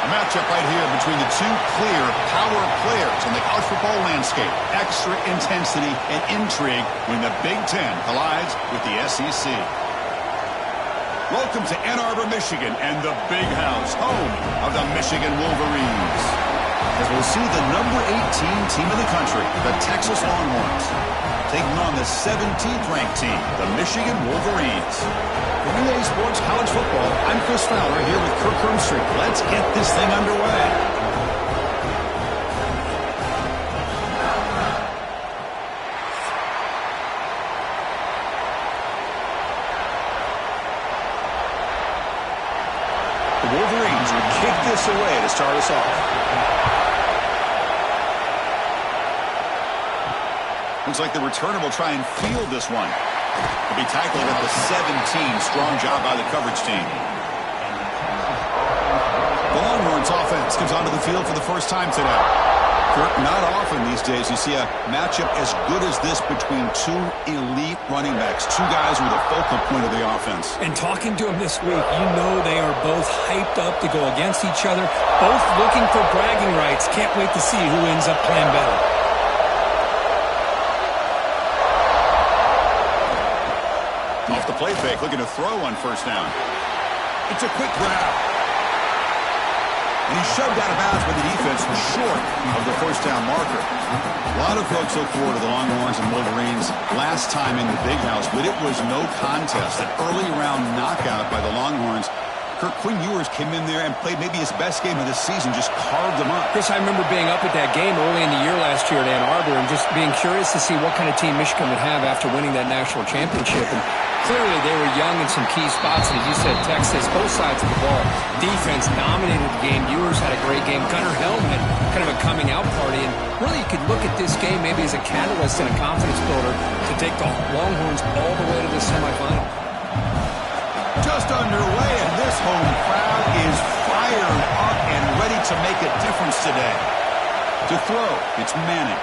Matchup right here between the two clear power players in the college football landscape. Extra intensity and intrigue when the Big Ten collides with the SEC. Welcome to Ann Arbor, Michigan, and the Big House, home of the Michigan Wolverines. As we'll see the number 18 team in the country, the Texas Longhorns, taking on the 17th ranked team, the Michigan Wolverines. For Relay Sports College Football, I'm Chris Fowler here with Kirk Hermstreet. Let's get this thing underway. The Wolverines will kick this away to start us off. Looks like the returner will try and field this one. He'll be tackled at the 17. Strong job by the coverage team. The Longhorns offense comes onto the field for the first time today. Kirk, not often these days you see a matchup as good as this between two elite running backs, two guys who are the focal point of the offense. And talking to them this week, you know they are both hyped up to go against each other, both looking for bragging rights. Can't wait to see who ends up playing better. Off the play fake, looking to throw on first down. It's a quick grab. And he's shoved out of bounds with the defense short of the first down marker. A lot of folks look forward to the Longhorns and Wolverines last time in the Big House, but it was no contest. An early round knockout by the Longhorns. Kirk, Quinn Ewers came in there and played maybe his best game of the season, just carved them up. Chris, I remember being up at that game early in the year last year at Ann Arbor and just being curious to see what kind of team Michigan would have after winning that national championship. And clearly they were young in some key spots. And as you said, Texas, both sides of the ball. Defense dominated the game. Ewers had a great game. Gunnar Helm had kind of a coming out party. And really you could look at this game maybe as a catalyst and a confidence builder to take the Longhorns all the way to the semifinal. Just underway, and this home crowd is fired up and ready to make a difference today. To throw, it's Manning.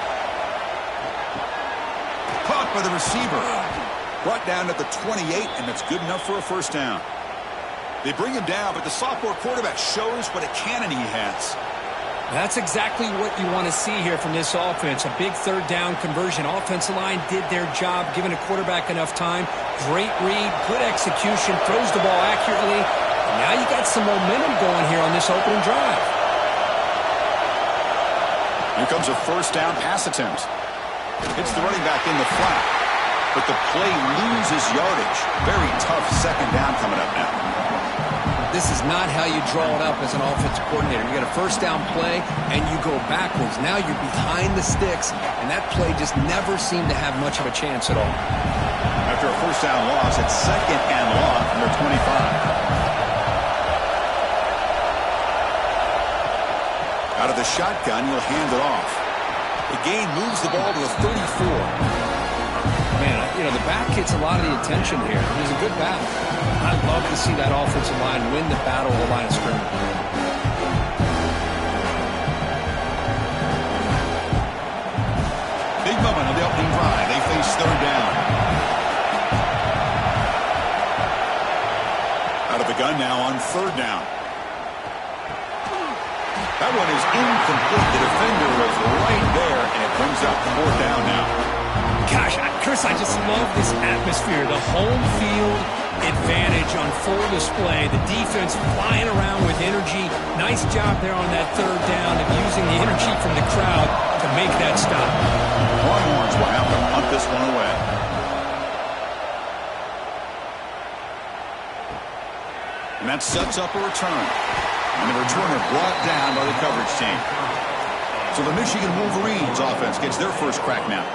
Caught by the receiver. Brought down at the 28, and that's good enough for a first down. They bring him down, but the sophomore quarterback shows what a cannon he has. That's exactly what you want to see here from this offense. A big third down conversion. Offensive line did their job, giving a quarterback enough time. Great read, good execution, throws the ball accurately. And now you got some momentum going here on this opening drive. Here comes a first down pass attempt. Hits the running back in the flat, but the play loses yardage. Very tough second down coming up now. This is not how you draw it up as an offensive coordinator. You got a first down play, and you go backwards. Now you're behind the sticks, and that play just never seemed to have much of a chance at all. After a first down loss, it's second and long from their 25. Out of the shotgun, he'll hand it off. The gain moves the ball to the 34. Man, you know, the back gets a lot of the attention here. He's a good back. I'd love to see that offensive line win the battle of the line of scrimmage. Big moment on the opening drive. They face third down. Out of the gun now on third down. That one is incomplete. The defender was right there, and it brings up fourth down now. Gosh, Chris, I just love this atmosphere. The home field advantage on full display. The defense flying around with energy. Nice job there on that third down of using the energy from the crowd to make that stop. Longhorns will have to punt this one away. And that sets up a return. And the returner brought down by the coverage team. So the Michigan Wolverines offense gets their first crack now.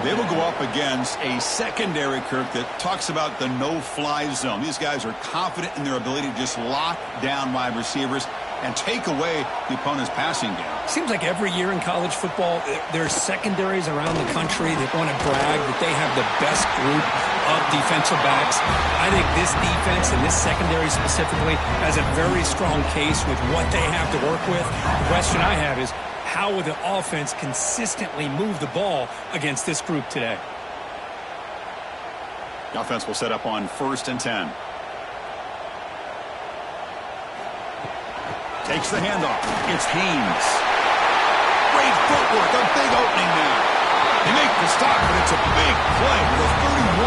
They will go up against a secondary, Kirk, that talks about the no-fly zone. These guys are confident in their ability to just lock down wide receivers and take away the opponent's passing game. Seems like every year in college football, there's secondaries around the country that want to brag that they have the best group of defensive backs. I think this defense and this secondary specifically has a very strong case with what they have to work with. The question I have is, how will the offense consistently move the ball against this group today? The offense will set up on 1st and 10. Takes the handoff. It's Haynes. Great footwork. A big opening now. They make the stop, but it's a big play with a 31.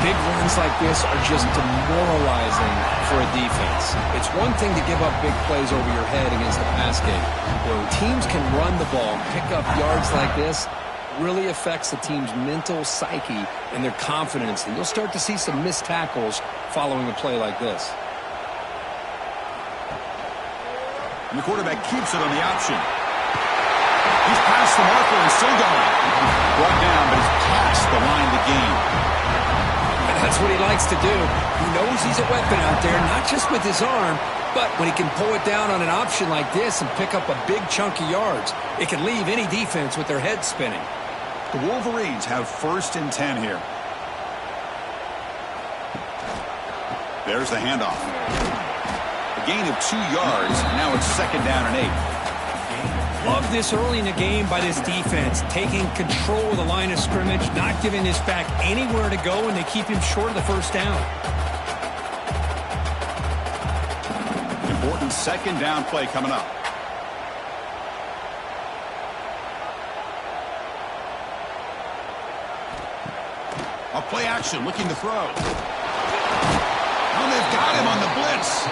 Big runs like this are just demoralizing for a defense. It's one thing to give up big plays over your head against the pass game. When teams can run the ball and pick up yards like this, really affects the team's mental psyche and their confidence. And you'll start to see some missed tackles following a play like this. And the quarterback keeps it on the option. He's past the marker and still going. Brought down, but he's past the line of the game. That's what he likes to do. He knows he's a weapon out there, not just with his arm, but when he can pull it down on an option like this and pick up a big chunk of yards, it can leave any defense with their head spinning. The Wolverines have 1st and 10 here. There's the handoff. A gain of 2 yards. Now it's 2nd down and 8. Love this early in the game by this defense, taking control of the line of scrimmage, not giving this back anywhere to go, and they keep him short of the 1st down. Important 2nd down play coming up. A play action, looking to throw. Oh, they've got him on the blitz.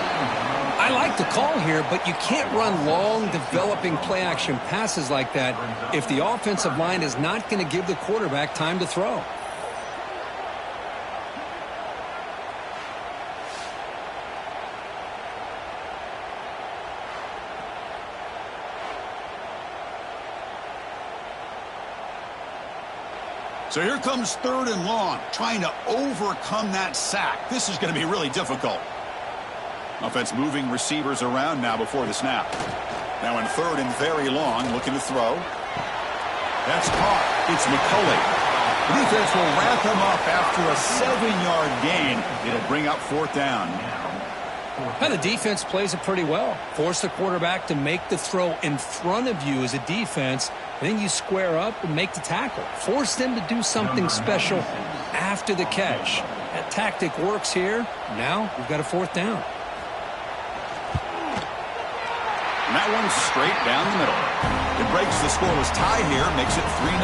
I like the call here, but you can't run long, developing play-action passes like that if the offensive line is not going to give the quarterback time to throw. So here comes 3rd and long, trying to overcome that sack. This is going to be really difficult. Offense moving receivers around now before the snap. Now in 3rd and very long, looking to throw. That's caught. It's McCulley. The defense will wrap him up after a 7-yard gain. It'll bring up 4th down. Now the defense plays it pretty well. Force the quarterback to make the throw in front of you as a defense, and then you square up and make the tackle. Force them to do something special after the catch. That tactic works here. Now we've got a 4th down. And that one's straight down the middle. It breaks the scoreless tie here, makes it 3-0.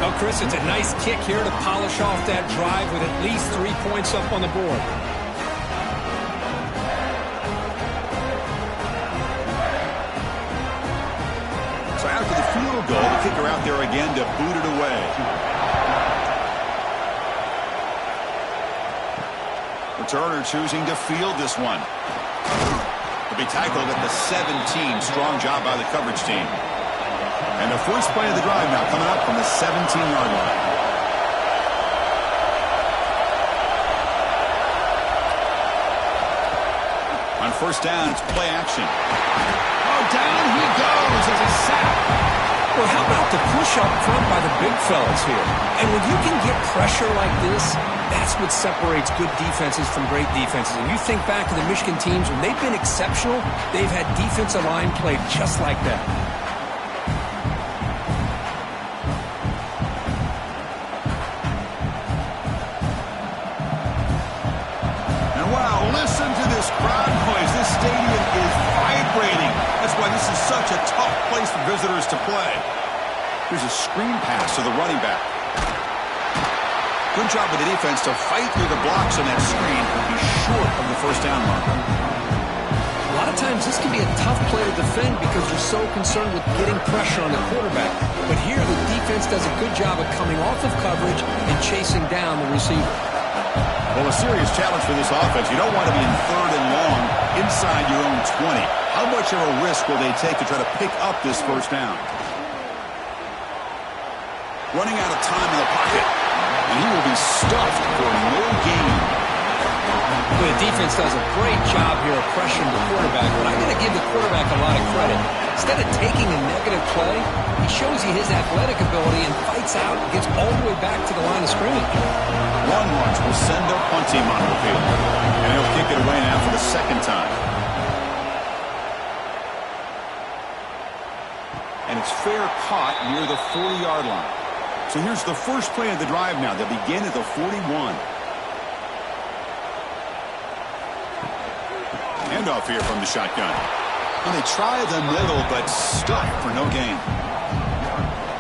Oh, Chris, it's a nice kick here to polish off that drive with at least 3 points up on the board. So after the field goal, the kicker out there again to boot it away. Returner choosing to field this one. To be tackled at the 17. Strong job by the coverage team. And the first play of the drive now coming up from the 17-yard line. On 1st down, it's play action. Oh, down he goes as a sack. Well, how about the push up front by the big fellas here? And when you can get pressure like this, that's what separates good defenses from great defenses. And you think back to the Michigan teams, when they've been exceptional, they've had defensive line played just like that. And wow, listen to this crowd noise. This stadium is vibrating. That's why this is such a tough place for visitors to play. Here's a screen pass to the running back. Good job with the defense to fight through the blocks on that screen. He's short of the 1st down marker. A lot of times this can be a tough play to defend because you're so concerned with getting pressure on the quarterback. But here the defense does a good job of coming off of coverage and chasing down the receiver. Well, a serious challenge for this offense. You don't want to be in 3rd and long inside your own 20. How much of a risk will they take to try to pick up this 1st down? Running out of time in the pocket. And he will be stuffed for no gain. The defense does a great job here of pressuring the quarterback, but I got to give the quarterback a lot of credit. Instead of taking a negative play, he shows you his athletic ability and fights out and gets all the way back to the line of scrimmage. Longhorns will send their punt team onto the field. And he'll kick it away now for the 2nd time. And it's fair caught near the 40-yard line. So here's the first play of the drive now. They begin at the 41. And handoff here from the shotgun. And they try the middle, but stuck for no gain.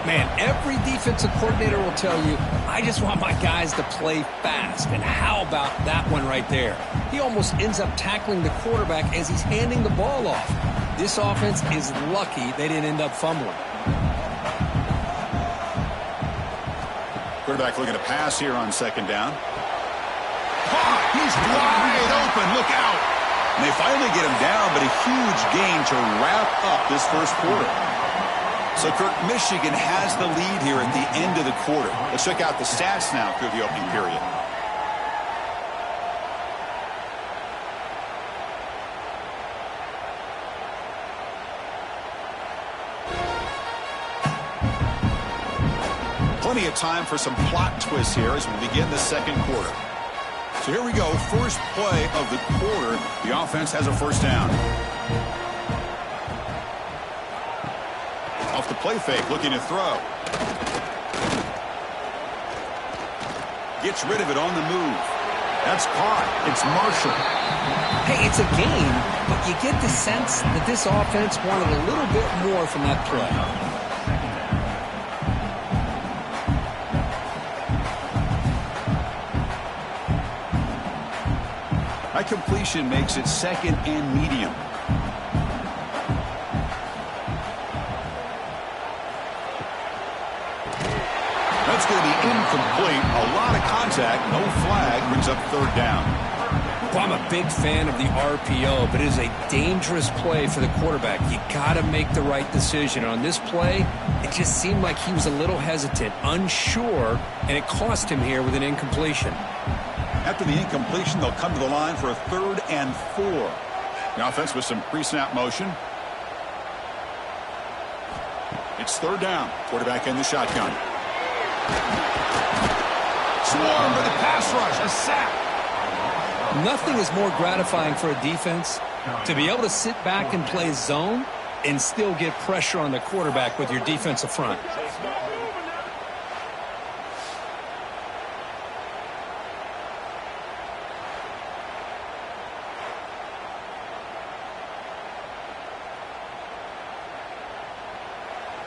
Man, every defensive coordinator will tell you, I just want my guys to play fast. And how about that one right there? He almost ends up tackling the quarterback as he's handing the ball off. This offense is lucky they didn't end up fumbling. Quarterback looking to pass here on second down. He's wide open. Look out. And they finally get him down, but a huge gain to wrap up this first quarter. So, Kirk, Michigan has the lead here at the end of the quarter. Let's check out the stats now through the opening period. Plenty of time for some plot twists here as we begin the second quarter. So here we go. First play of the quarter. The offense has a first down. Off the play fake, looking to throw. Gets rid of it on the move. That's caught. It's Marshall. Hey, it's a game, but you get the sense that this offense wanted a little bit more from that play. That completion makes it second and medium. That's going to be incomplete. A lot of contact. No flag. Brings up third down. Well, I'm a big fan of the RPO, but it is a dangerous play for the quarterback. You got to make the right decision. On this play, it just seemed like he was a little hesitant, unsure, and it cost him here with an incompletion. After the incompletion, they'll come to the line for a 3rd and 4. The offense with some pre-snap motion. It's third down. Quarterback in the shotgun. Swarm for the pass rush. A sack. Nothing is more gratifying for a defense to be able to sit back and play zone and still get pressure on the quarterback with your defensive front.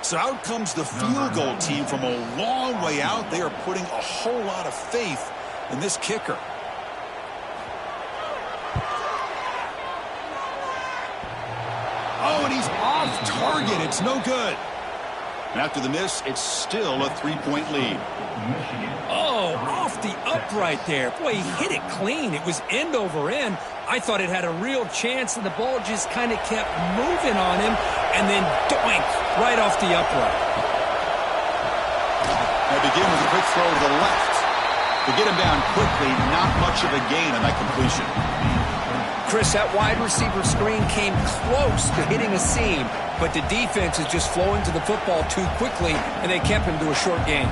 So out comes the field goal team from a long way out. They are putting a whole lot of faith in this kicker. Oh, and he's off target. It's no good. And after the miss, it's still a 3-point lead. Oh, off the upright there. Boy, he hit it clean. It was end over end. I thought it had a real chance, and the ball just kind of kept moving on him, and then doink, right off the upright. They begin with a quick throw to the left. To get him down quickly, not much of a gain on that completion. Chris, that wide receiver screen came close to hitting a seam, but the defense is just flowing to the football too quickly, and they kept him to a short gain.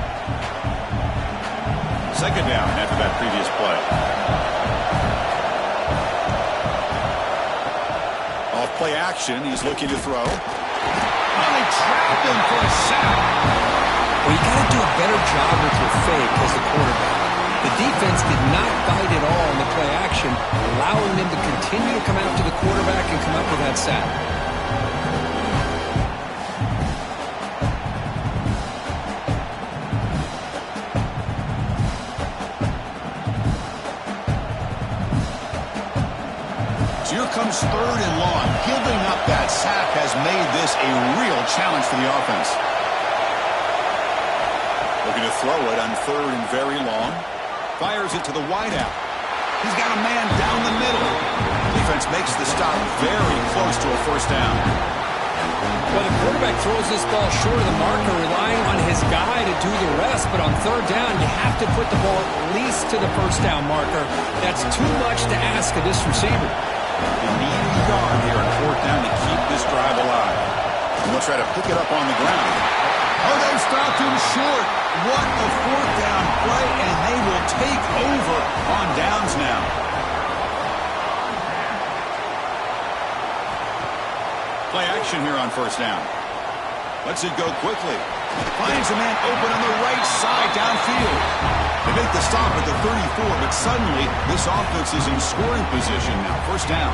Second down after that previous play. Off play action, he's looking to throw. Oh, they trapped him for a sack. Well, you got to do a better job with your fake as the quarterback. The defense did not bite at all in the play action, allowing them to continue to come after the quarterback and come up with that sack. So here comes third and long. Giving up that sack has made this a real challenge for the offense. Looking to throw it on third and very long. Fires it to the wideout. He's got a man down the middle. Defense makes the stop very close to a first down. Well, the quarterback throws this ball short of the marker, relying on his guy to do the rest. But on third down, you have to put the ball at least to the first down marker. That's too much to ask of this receiver. They need a yard here on fourth down to keep this drive alive. And they'll try to pick it up on the ground. Oh, they stopped him short. What a fourth down play, and they will take over on downs now. Play action here on first down. Lets it go quickly. Finds a man open on the right side downfield. They make the stop at the 34, but suddenly this offense is in scoring position now. First down.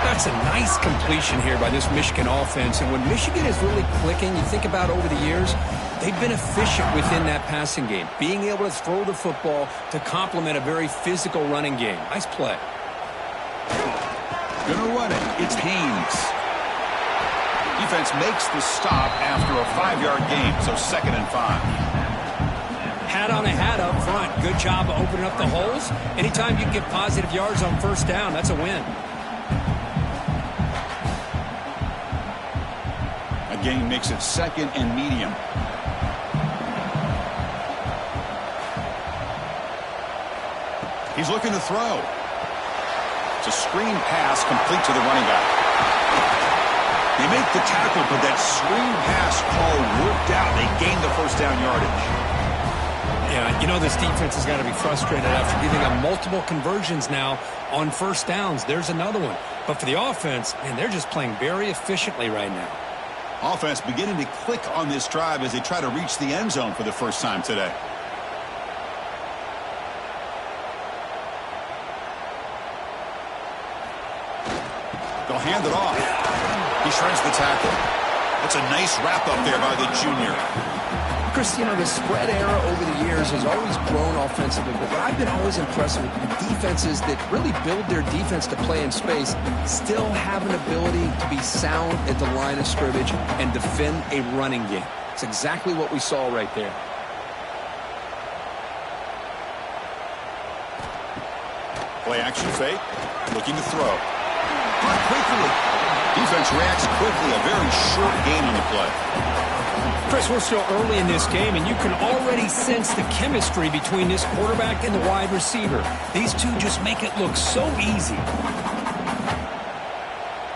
That's a nice completion here by this Michigan offense. And when Michigan is really clicking, you think about over the years, they've been efficient within that passing game, being able to throw the football to complement a very physical running game. Nice play. Gonna run it. It's Haynes. Defense makes the stop after a 5-yard gain, so 2nd and 5. Hat on a hat up front. Good job of opening up the holes. Anytime you can get positive yards on first down, that's a win. A gain makes it 2nd and medium. He's looking to throw. It's a screen pass complete to the running back. They make the tackle, but that screen pass call worked out. They gained the first down yardage. Yeah, you know this defense has got to be frustrated after giving them multiple conversions now on first downs. There's another one. But for the offense, man, they're just playing very efficiently right now. Offense beginning to click on this drive as they try to reach the end zone for the first time today. They'll hand it off. He shreds the tackle. That's a nice wrap up there by the junior. Chris, you know, the spread era over the years has always grown offensively, but what I've been always impressed with the defenses that really build their defense to play in space still have an ability to be sound at the line of scrimmage and defend a running game. It's exactly what we saw right there. Play action fake. Looking to throw. Caught quickly. Defense reacts quickly. A very short gain on the play. Chris, we're still early in this game, and you can already sense the chemistry between this quarterback and the wide receiver. These two just make it look so easy.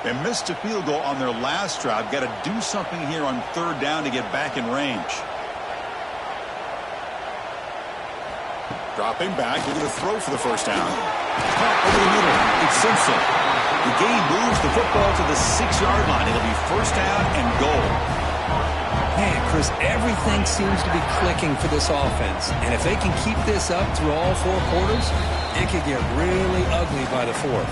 They missed a field goal on their last drive. Got to do something here on 3rd down to get back in range. Dropping back, looking to throw for the first down. Caught over the middle. It's Simpson. The gain moves the football to the 6-yard line. It'll be first down and goal. Man, Chris, everything seems to be clicking for this offense. And if they can keep this up through all 4 quarters, it could get really ugly by the 4th.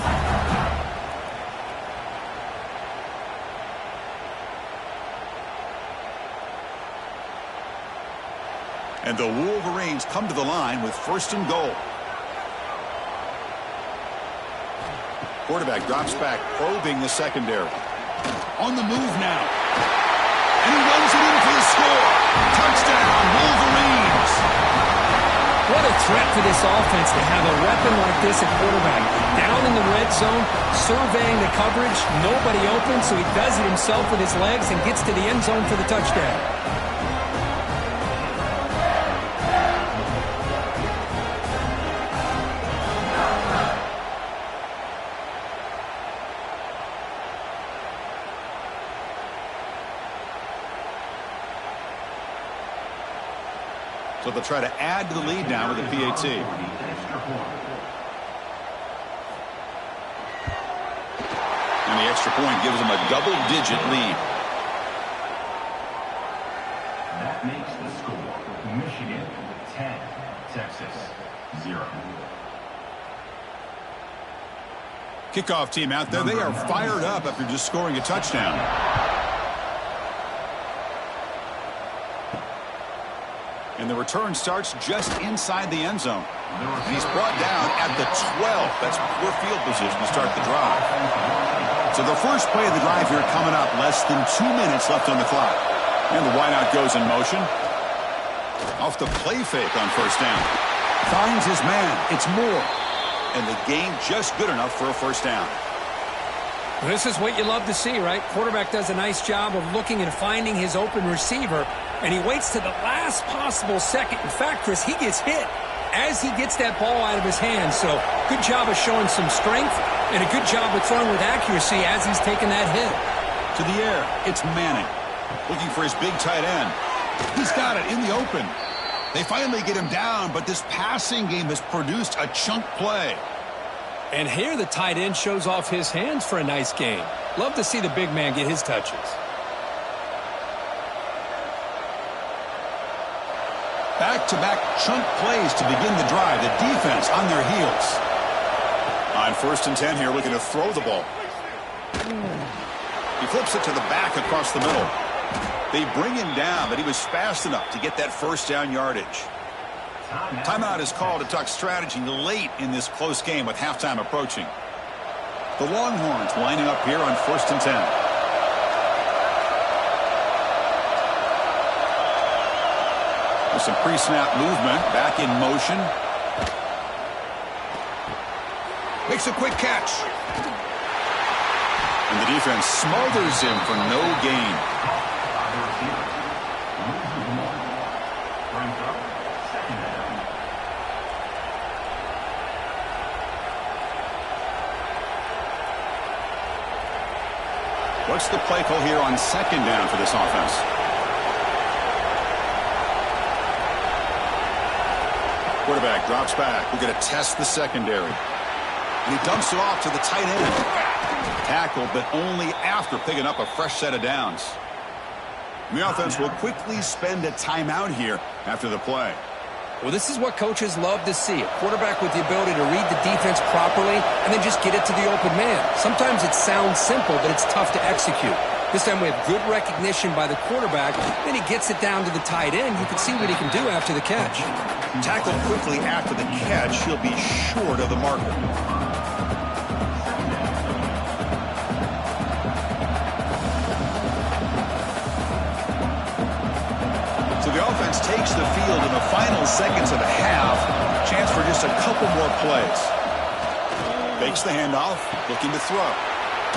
And the Wolverines come to the line with 1st and goal. Quarterback drops back, probing the secondary. On the move now. And he runs it in for the score. Touchdown, Wolverines. What a threat for this offense to have a weapon like this at quarterback. Down in the red zone, surveying the coverage, nobody open, so he does it himself with his legs and gets to the end zone for the touchdown. So they'll try to add to the lead now with a PAT. And the extra point gives them a double-digit lead. That makes the score Michigan 10, Texas 0. Kickoff team out there. They are fired up after just scoring a touchdown. And the return starts just inside the end zone. And he's brought down at the 12. That's poor field position to start the drive. So the first play of the drive here coming up. Less than 2 minutes left on the clock. And the wideout goes in motion. Off the play fake on first down. Finds his man. It's Moore. And the gain just good enough for a first down. This is what you love to see, right? Quarterback does a nice job of looking and finding his open receiver, and he waits to the last possible second. In fact, Chris, he gets hit as he gets that ball out of his hands. So good job of showing some strength and a good job of throwing with accuracy as he's taking that hit. To the air, it's Manning. Looking for his big tight end. He's got it in the open. They finally get him down, but this passing game has produced a chunk play. And here the tight end shows off his hands for a nice game. Love to see the big man get his touches. Back-to-back chunk plays to begin the drive. The defense on their heels. On 1st and 10 here, looking to throw the ball. He flips it to the back across the middle. They bring him down, but he was fast enough to get that first down yardage. Timeout is called to talk strategy late in this close game with halftime approaching. The Longhorns lining up here on 1st and 10. With some pre-snap movement, back in motion. Makes a quick catch. And the defense smothers him for no gain. What's the play call here on 2nd down for this offense? Quarterback drops back. We're going to test the secondary. And he dumps it off to the tight end. Tackled, but only after picking up a fresh set of downs. And the offense will quickly spend a timeout here after the play. Well, this is what coaches love to see. A quarterback with the ability to read the defense properly and then just get it to the open man. Sometimes it sounds simple, but it's tough to execute. This time we have good recognition by the quarterback. Then he gets it down to the tight end. You can see what he can do after the catch. Tackled quickly after the catch. He'll be short of the marker. The offense takes the field in the final seconds of the half. Chance for just a couple more plays. Fakes the handoff, looking to throw.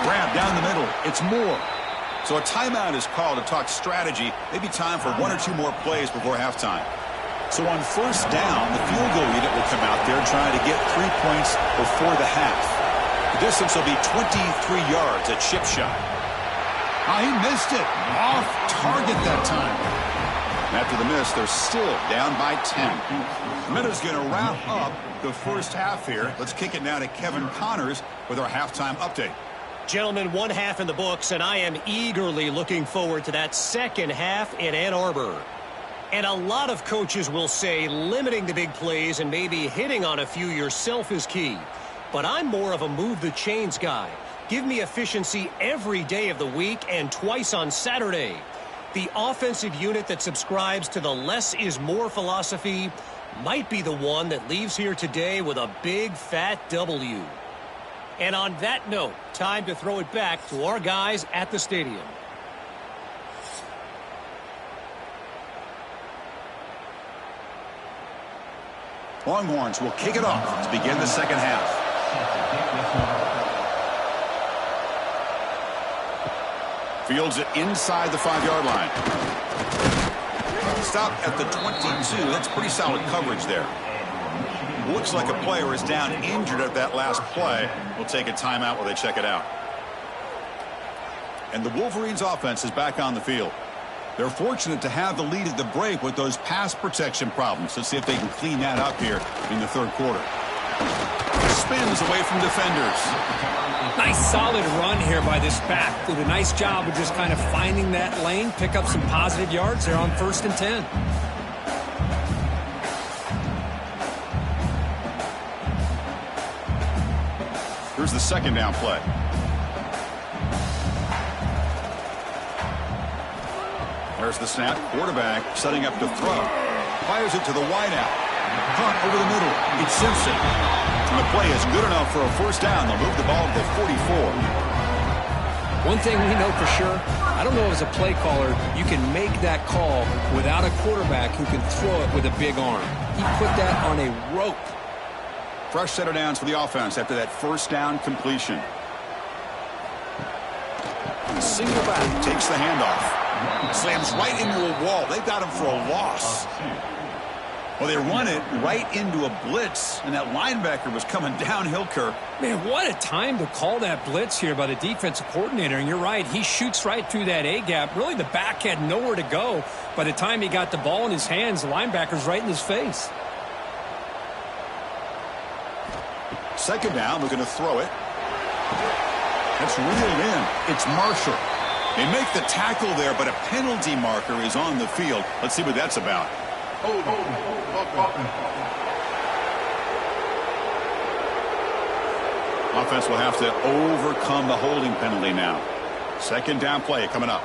Grab down the middle. It's Moore. So a timeout is called to talk strategy. Maybe time for 1 or 2 more plays before halftime. So on 1st down, the field goal unit will come out there trying to get 3 points before the half. The distance will be 23 yards at chip shot. Oh, he missed it. Off target that time. After the miss, they're still down by 10. The Minnows going to wrap up the first half here. Let's kick it now to Kevin Connors with our halftime update. Gentlemen, 1 half in the books, and I am eagerly looking forward to that second half in Ann Arbor. And a lot of coaches will say limiting the big plays and maybe hitting on a few yourself is key. But I'm more of a move the chains guy. Give me efficiency every day of the week and twice on Saturday. The offensive unit that subscribes to the less is more philosophy might be the one that leaves here today with a big fat W. And on that note, time to throw it back to our guys at the stadium. Longhorns will kick it off to begin the second half. Fields it inside the 5-yard line. Stop at the 22. That's pretty solid coverage there. Looks like a player is down injured at that last play. We'll take a timeout while they check it out. And the Wolverines offense is back on the field. They're fortunate to have the lead at the break with those pass protection problems. Let's see if they can clean that up here in the 3rd quarter. Spins away from defenders. Nice solid run here by this back. Did a nice job of just kind of finding that lane, pick up some positive yards there on 1st and 10. Here's the 2nd down play. There's the snap. Quarterback setting up to throw. Fires it to the wideout. Caught over the middle. It's Simpson. And the play is good enough for a 1st down. They'll move the ball to the 44. One thing we know for sure, I don't know as a play caller, you can make that call without a quarterback who can throw it with a big arm. He put that on a rope. Fresh set of downs for the offense after that 1st down completion. Single back takes the handoff. Slams right into a wall. They've got him for a loss. Well, they run it right into a blitz, and that linebacker was coming downhill, Kirk. Man, what a time to call that blitz here by the defensive coordinator. And you're right, he shoots right through that A-gap. Really, the back had nowhere to go. By the time he got the ball in his hands, the linebacker's right in his face. 2nd down, looking to throw it. It's reeled in. It's Marshall. They make the tackle there, but a penalty marker is on the field. Let's see what that's about. Offense will have to overcome the holding penalty now. Second down play coming up.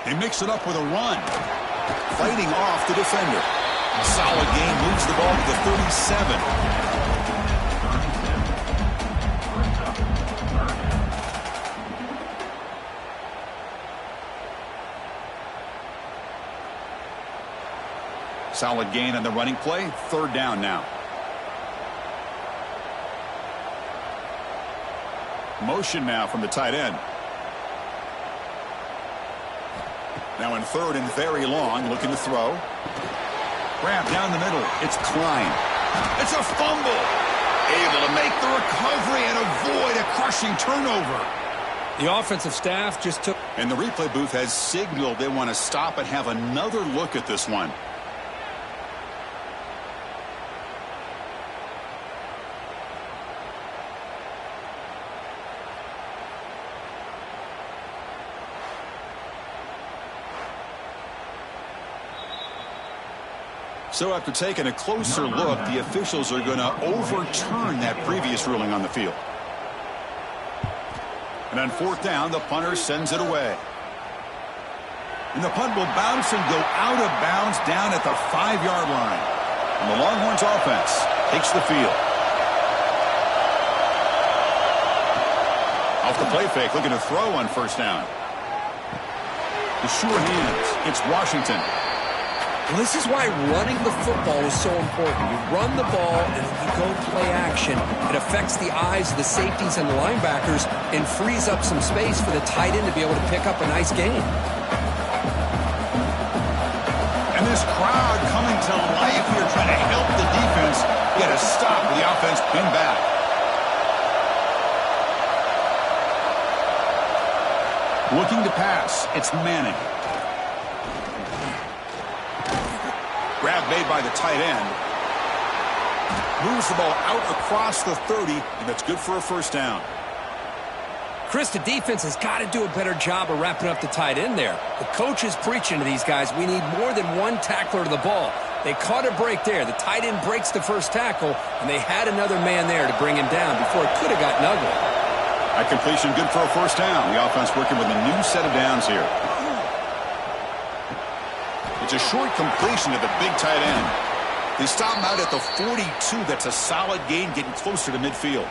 They mix it up with a run. Fighting off the defender. A solid gain, moves the ball to the 37. Solid gain on the running play. Third down now. Motion now from the tight end. Now in third and very long, looking to throw. Grab down the middle. It's Klein. It's a fumble. Able to make the recovery and avoid a crushing turnover. The offensive staff just took... And the replay booth has signaled they want to stop and have another look at this one. So after taking a closer look, the officials are going to overturn that previous ruling on the field. And on fourth down, the punter sends it away. And the punt will bounce and go out of bounds down at the 5-yard line. And the Longhorns offense takes the field. Off the play fake, looking to throw on first down. The sure hands. It's Washington. Well, this is why running the football is so important. You run the ball and then you go play action. It affects the eyes of the safeties and the linebackers and frees up some space for the tight end to be able to pick up a nice gain. And this crowd coming to life here, trying to help the defense get a stop with the offense pinned back. Looking to pass, it's Manning. Grab made by the tight end. Moves the ball out across the 30, and that's good for a first down. Chris, the defense has got to do a better job of wrapping up the tight end there. The coach is preaching to these guys, we need more than one tackler to the ball. They caught a break there. The tight end breaks the first tackle, and they had another man there to bring him down before it could have gotten ugly. That completion good for a first down. The offense working with a new set of downs here. It's a short completion to the big tight end. They stop him out at the 42. That's a solid gain, getting closer to midfield.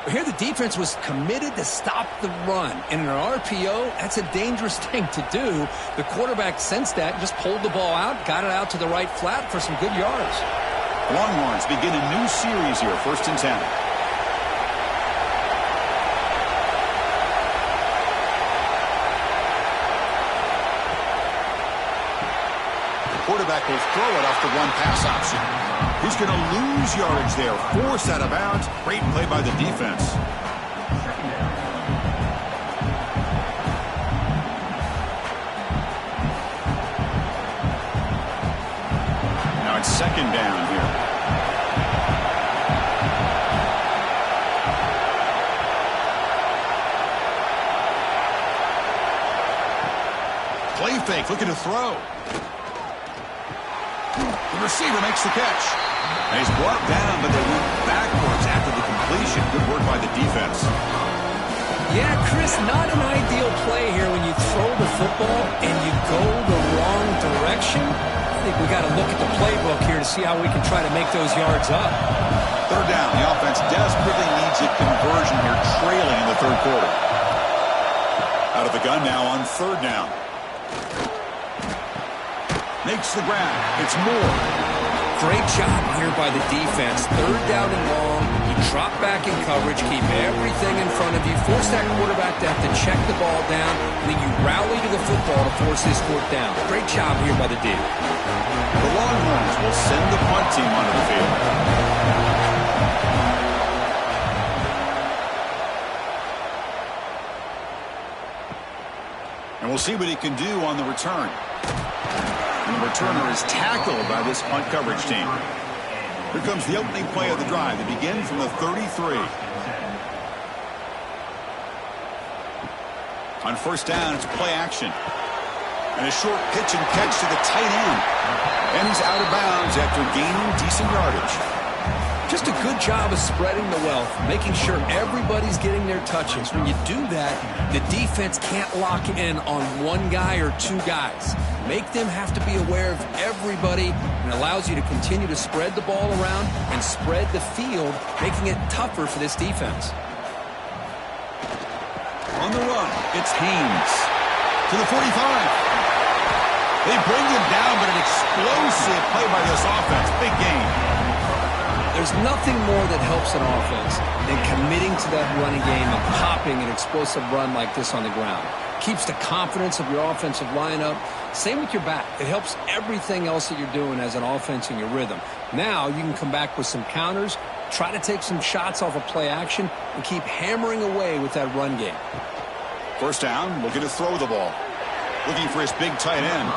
Here the defense was committed to stop the run. And in an RPO, that's a dangerous thing to do. The quarterback sensed that and just pulled the ball out, got it out to the right flat for some good yards. Longhorns begin a new series here, 1st and 10. Quarterback will throw it off the one pass option. He's going to lose yardage there. Forced out of bounds. Great play by the defense. Now it's second down here. Play fake, looking to throw. The receiver makes the catch. And he's brought down, but they went backwards after the completion. Good work by the defense. Yeah, Chris, not an ideal play here when you throw the football and you go the wrong direction. I think we got to look at the playbook here to see how we can try to make those yards up. Third down. The offense desperately needs a conversion here, trailing in the third quarter. Out of the gun now on third down. Makes the grab. It's Moore. Great job here by the defense. Third down and long. You drop back in coverage, keep everything in front of you, force that quarterback to have to check the ball down, and then you rally to the football to force this fourth down. Great job here by the D. The Longhorns will send the punt team onto the field. And we'll see what he can do on the return. And the returner is tackled by this punt coverage team. Here comes the opening play of the drive. They begin from the 33. On first down, it's play action. And a short pitch and catch to the tight end. And he's out of bounds after gaining decent yardage. Just just a good job of spreading the wealth, making sure everybody's getting their touches. When you do that, the defense can't lock in on one guy or two guys. Make them have to be aware of everybody, and allows you to continue to spread the ball around and spread the field, making it tougher for this defense. On the run, it's Haynes to the 45. They bring him down, but an explosive play by this offense. Big game. There's nothing more that helps an offense than committing to that running game and popping an explosive run like this on the ground. Keeps the confidence of your offensive lineup. Same with your back. It helps everything else that you're doing as an offense in your rhythm. Now you can come back with some counters, try to take some shots off of play action, and keep hammering away with that run game. First down, looking to throw the ball. Looking for his big tight end,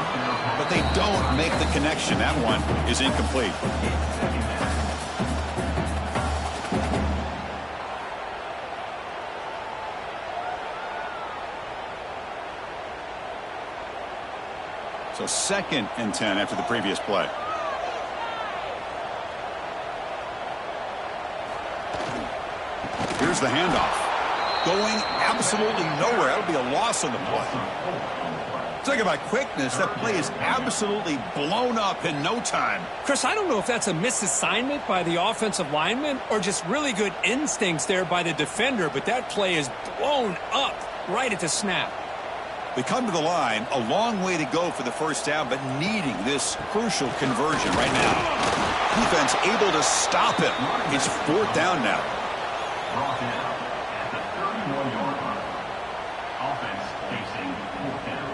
but they don't make the connection. That one is incomplete. So 2nd and 10 after the previous play. Here's the handoff. Going absolutely nowhere. That'll be a loss on the play. Talking about quickness, that play is absolutely blown up in no time. Chris, I don't know if that's a misassignment by the offensive lineman or just really good instincts there by the defender, but that play is blown up right at the snap. They come to the line, a long way to go for the first down, but needing this crucial conversion right now. Defense able to stop him. It's 4th down now. Brought down at the 31-yard line. Offense facing 4th down.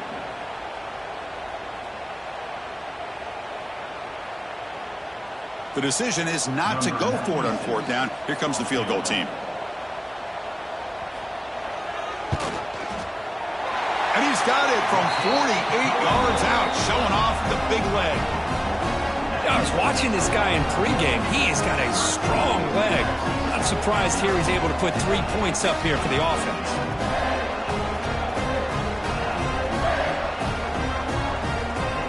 The decision is not to go for it on 4th down. Here comes the field goal team. And he's got it from 48 yards out, showing off the big leg. I was watching this guy in pregame. He has got a strong leg. Not surprised here he's able to put 3 points up here for the offense.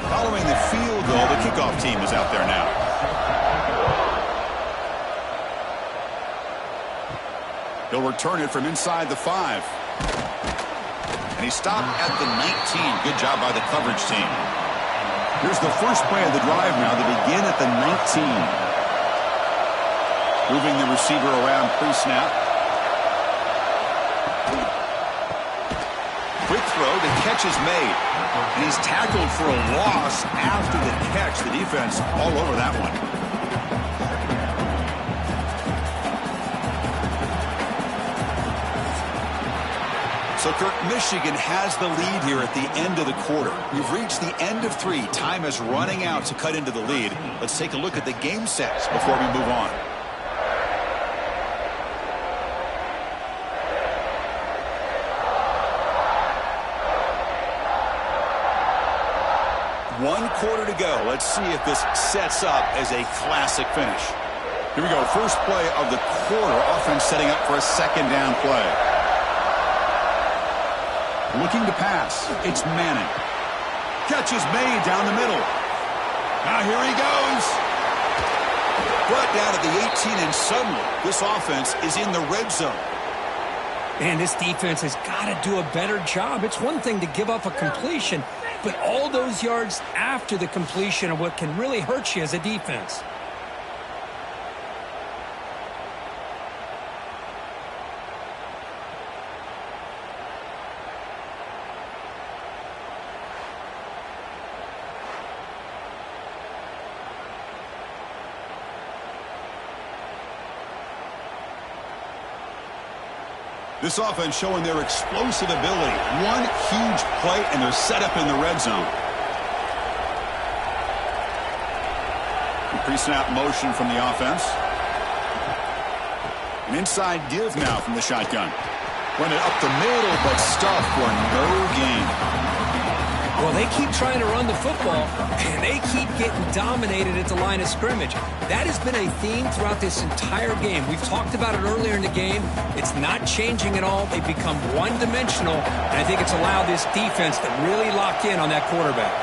Following the field goal, the kickoff team is out there now. He'll return it from inside the 5. And he stopped at the 19. Good job by the coverage team. Here's the first play of the drive now. They begin at the 19. Moving the receiver around pre-snap. Quick throw. The catch is made. And he's tackled for a loss after the catch. The defense all over that one. So, Kirk, Michigan has the lead here at the end of the quarter. We've reached the end of 3. Time is running out to cut into the lead. Let's take a look at the game sets before we move on. One quarter to go. Let's see if this sets up as a classic finish. Here we go. First play of the quarter. Offense setting up for a 2nd down play. Looking to pass. It's Manning. Catch is made down the middle. Now here he goes. Brought down at the 18, and suddenly this offense is in the red zone. Man, this defense has got to do a better job. It's one thing to give up a completion, but all those yards after the completion are what can really hurt you as a defense. This offense showing their explosive ability. One huge play, and they're set up in the red zone. Pre-snap motion from the offense. An inside give now from the shotgun. Run it up the middle, but stuffed for no gain. Well, they keep trying to run the football, and they keep getting dominated at the line of scrimmage. That has been a theme throughout this entire game. We've talked about it earlier in the game. It's not changing at all. They've become one-dimensional, and I think it's allowed this defense to really lock in on that quarterback.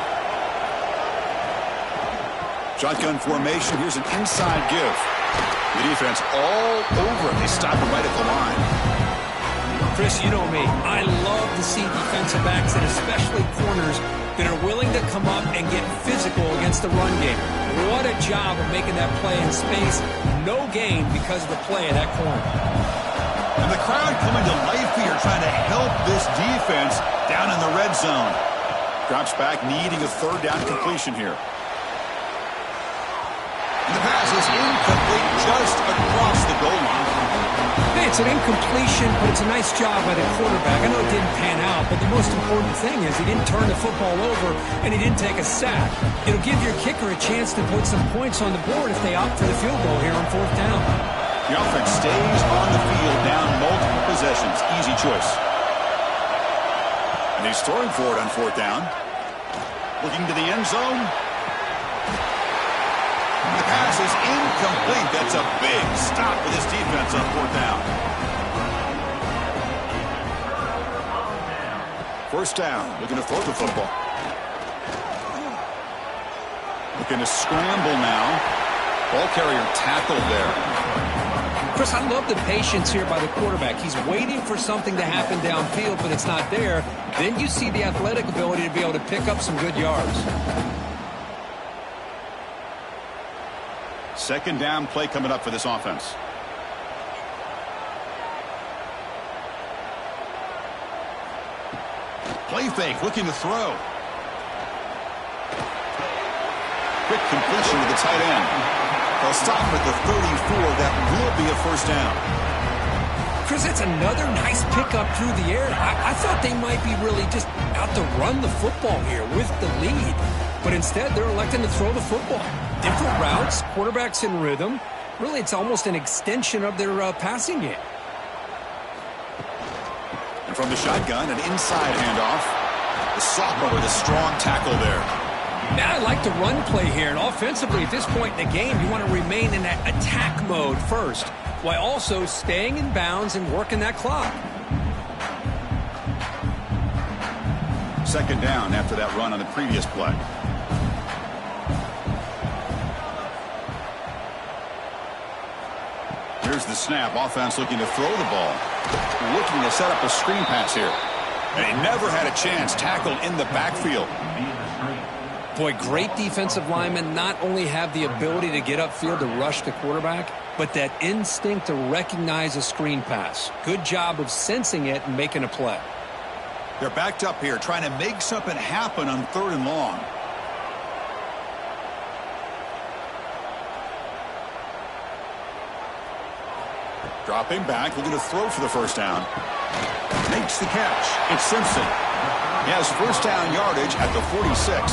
Shotgun formation. Here's an inside give. The defense all over him. They stop him right at the line. Chris, you know me. I love to see defensive backs, and especially corners, that are willing to come up and get physical against the run game. What a job of making that play in space. No gain because of the play of that corner. And the crowd coming to life here, trying to help this defense down in the red zone. Drops back, needing a third down completion here. And the pass is incomplete just across the goal line. Hey, it's an incompletion, but it's a nice job by the quarterback. I know it didn't pan out, but the most important thing is he didn't turn the football over and he didn't take a sack. It'll give your kicker a chance to put some points on the board if they opt for the field goal here on fourth down. The offense stays on the field down multiple possessions. Easy choice. And he's throwing for it on fourth down. Looking to the end zone. The pass is incomplete. That's a big stop for this defense on fourth down. First down, looking to throw the football. Looking to scramble now. Ball carrier tackled there. Chris, I love the patience here by the quarterback. He's waiting for something to happen downfield, but it's not there. Then you see the athletic ability to be able to pick up some good yards. Second down play coming up for this offense. Play fake, looking to throw. Quick completion to the tight end. They'll stop at the 34. That will be a first down. Chris, that's another nice pickup through the air. I thought they might be really just out to run the football here with the lead. But instead, they're electing to throw the football. Different routes, quarterbacks in rhythm. Really, it's almost an extension of their passing game. And from the shotgun, an inside handoff. The sophomore with a strong tackle there. Now I like the run play here. And offensively, at this point in the game, you want to remain in that attack mode first, while also staying in bounds and working that clock. Second down after that run on the previous play. Here's the snap. Offense looking to throw the ball. Looking to set up a screen pass here. And he never had a chance. Tackled in the backfield. Boy, great defensive linemen not only have the ability to get upfield to rush the quarterback, but that instinct to recognize a screen pass. Good job of sensing it and making a play. They're backed up here, trying to make something happen on third and long. Dropping back, looking to throw for the first down. Makes the catch. It's Simpson. He has first down yardage at the 46.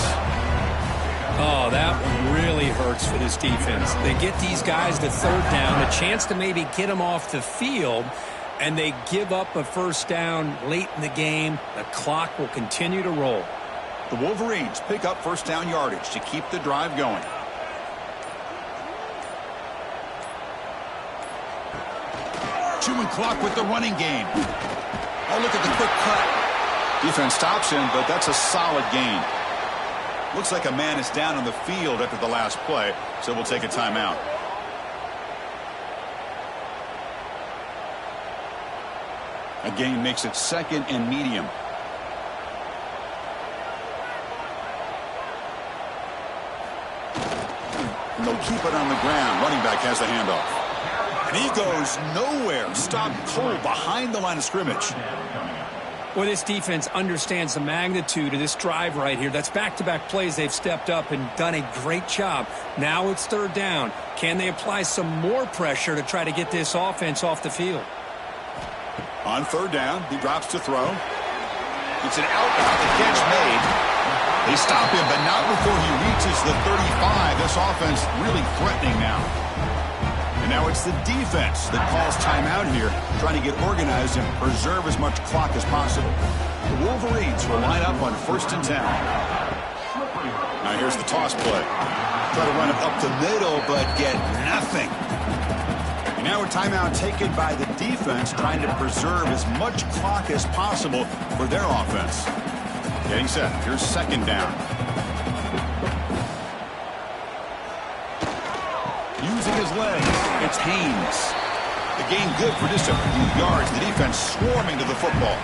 Oh, that one really hurts for this defense. They get these guys to third down, a chance to maybe get them off the field, and they give up a first down late in the game. The clock will continue to roll. The Wolverines pick up first down yardage to keep the drive going. Chewing clock with the running game. Oh, look at the quick cut. Defense stops him, but that's a solid gain. Looks like a man is down on the field after the last play, so we'll take a timeout. A gain makes it second and medium. And they'll keep it on the ground. Running back has the handoff. And he goes nowhere. Stopped cold behind the line of scrimmage. Well, this defense understands the magnitude of this drive right here. That's back-to-back plays. They've stepped up and done a great job. Now it's third down. Can they apply some more pressure to try to get this offense off the field? On third down, he drops to throw. It's an out route. The catch made. They stop him, but not before he reaches the 35. This offense really threatening now. And now it's the defense that calls timeout here, trying to get organized and preserve as much clock as possible. The Wolverines will line up on first and 10. Now here's the toss play. Try to run it up the middle, but get nothing. And now a timeout taken by the defense, trying to preserve as much clock as possible for their offense. Getting set. Here's second down. Using his legs. It's It's Haynes. The gain good for just a few yards. The defense swarming to the football.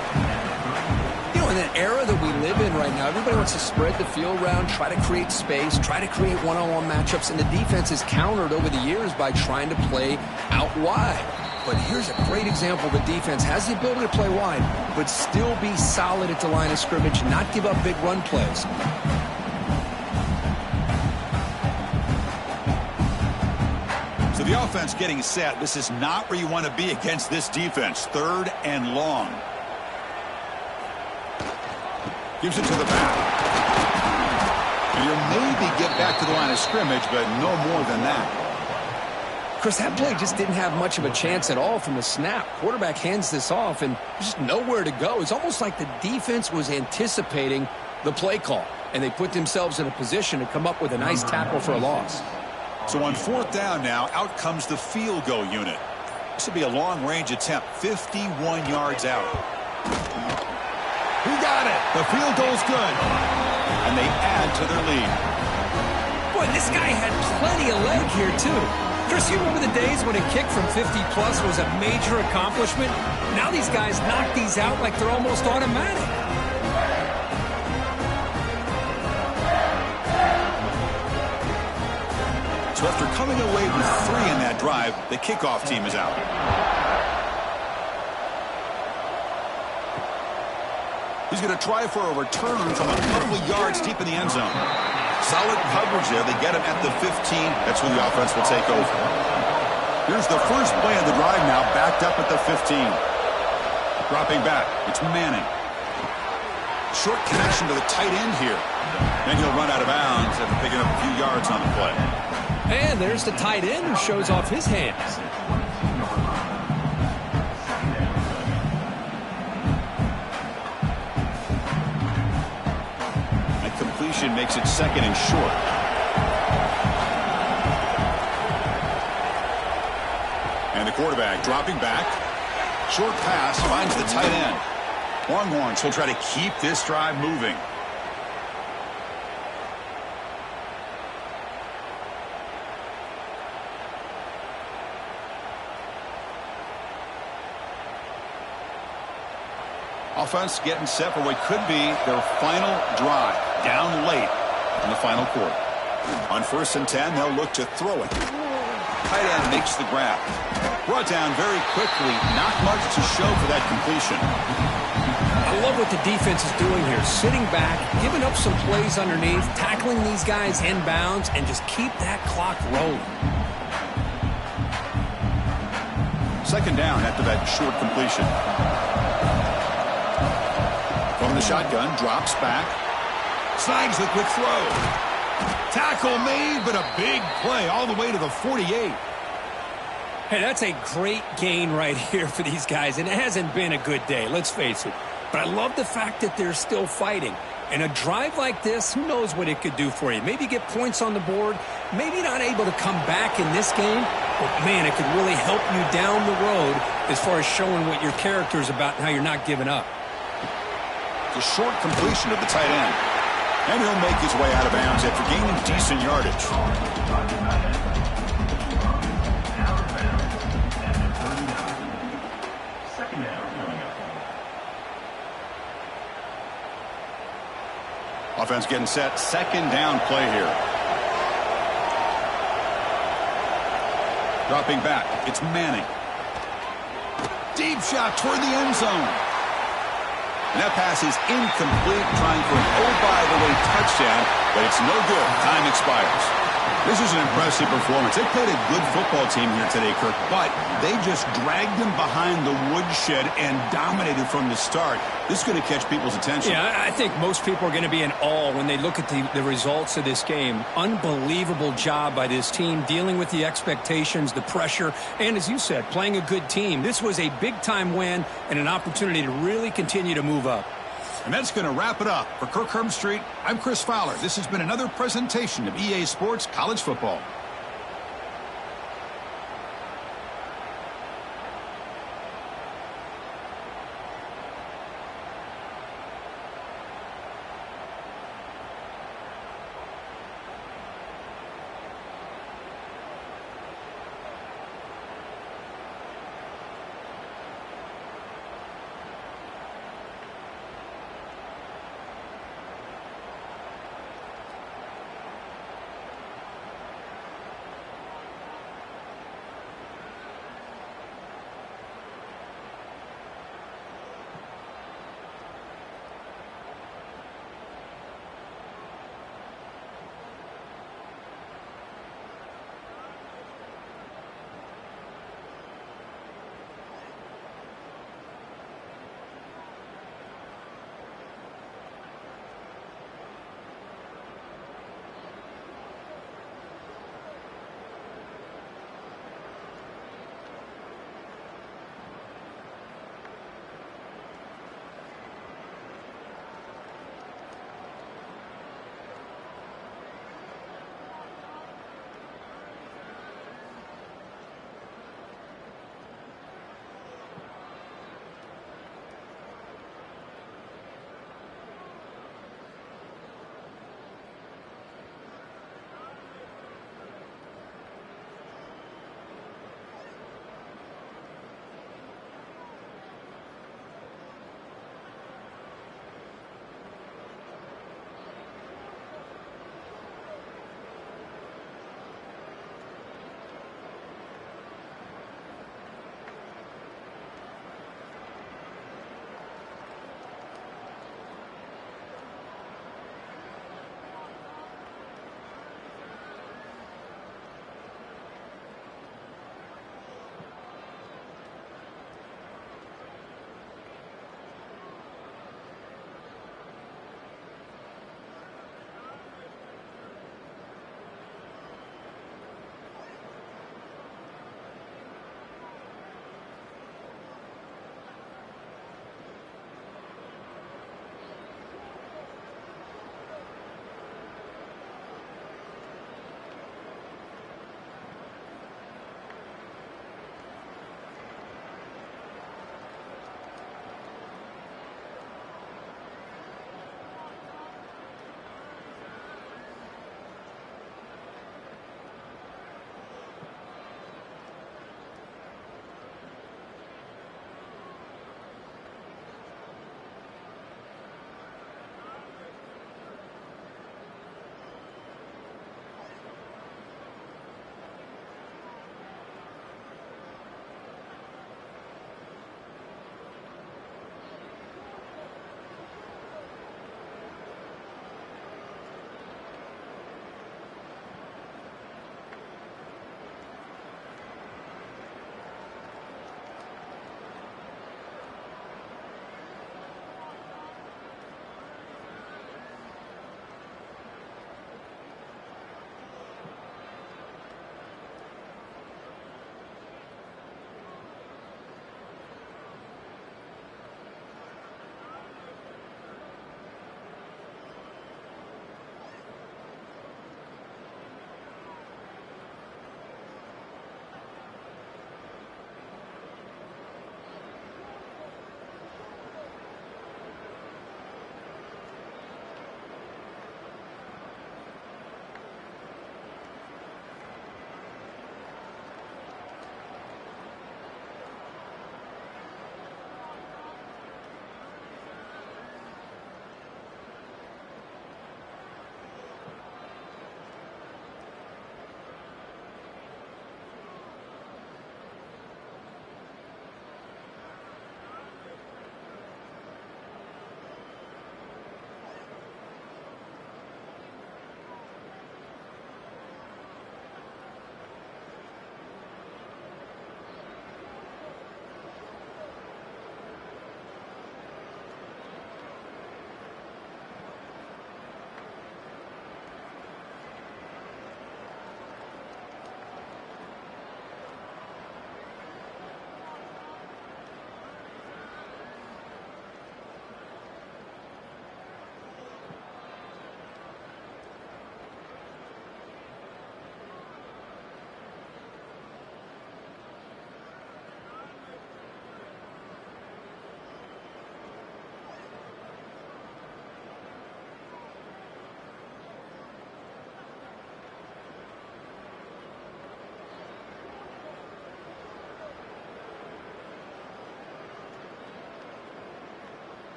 You know, in an era that we live in right now, everybody wants to spread the field around, try to create space, try to create one-on-one matchups, and the defense is countered over the years by trying to play out wide. But here's a great example. The defense has the ability to play wide, but still be solid at the line of scrimmage, not give up big run plays. So the offense getting set. This is not where you want to be against this defense. 3rd and long. Gives it to the back. And he'll maybe get back to the line of scrimmage, but no more than that. Chris, that play just didn't have much of a chance at all from the snap. Quarterback hands this off, and there's just nowhere to go. It's almost like the defense was anticipating the play call, and they put themselves in a position to come up with a nice tackle for a loss. So on 4th down now, out comes the field goal unit. This will be a long-range attempt, 51 yards out. He got it. The field goal's good. And they add to their lead. Boy, this guy had plenty of leg here, too. Chris, you remember the days when a kick from 50-plus was a major accomplishment? Now these guys knock these out like they're almost automatic. So after coming away with 3 in that drive, the kickoff team is out. He's going to try for a return from a couple of yards deep in the end zone. Solid coverage there. They get him at the 15. That's who the offense will take over. Here's the first play of the drive now, backed up at the 15. Dropping back. It's Manning. Short connection to the tight end here. Then he'll run out of bounds after picking up a few yards on the play. And there's the tight end who shows off his hands. Makes it 2nd and short. And the quarterback dropping back. Short pass finds the tight end. Longhorns will try to keep this drive moving. Offense getting set for what could be their final drive. Down late in the final quarter. On 1st and 10, they'll look to throw it. Tight end makes the grab. Brought down very quickly. Not much to show for that completion. I love what the defense is doing here. Sitting back, giving up some plays underneath, tackling these guys inbounds, and just keep that clock rolling. 2nd down after that short completion. From the shotgun, drops back. Slides the quick throw. Tackle made, but a big play all the way to the 48. Hey, that's a great gain right here for these guys, and it hasn't been a good day, let's face it. But I love the fact that they're still fighting. And a drive like this, who knows what it could do for you. Maybe get points on the board, maybe not able to come back in this game, but man, it could really help you down the road as far as showing what your character is about and how you're not giving up. The short completion of the tight end. And he'll make his way out of bounds after gaining decent yardage. Offense getting set. 2nd down play here. Dropping back. It's Manning. Deep shot toward the end zone. And that pass is incomplete, trying for an oh-by-the-way touchdown, but it's no good. Time expires. This is an impressive performance. They played a good football team here today, Kirk, but they just dragged them behind the woodshed and dominated from the start. This is going to catch people's attention. Yeah, I think most people are going to be in awe when they look at the results of this game. Unbelievable job by this team, dealing with the expectations, the pressure, and as you said, playing a good team. This was a big-time win and an opportunity to really continue to move up. And that's going to wrap it up. For Kirk Herbstreit, I'm Chris Fowler. This has been another presentation of EA Sports College Football.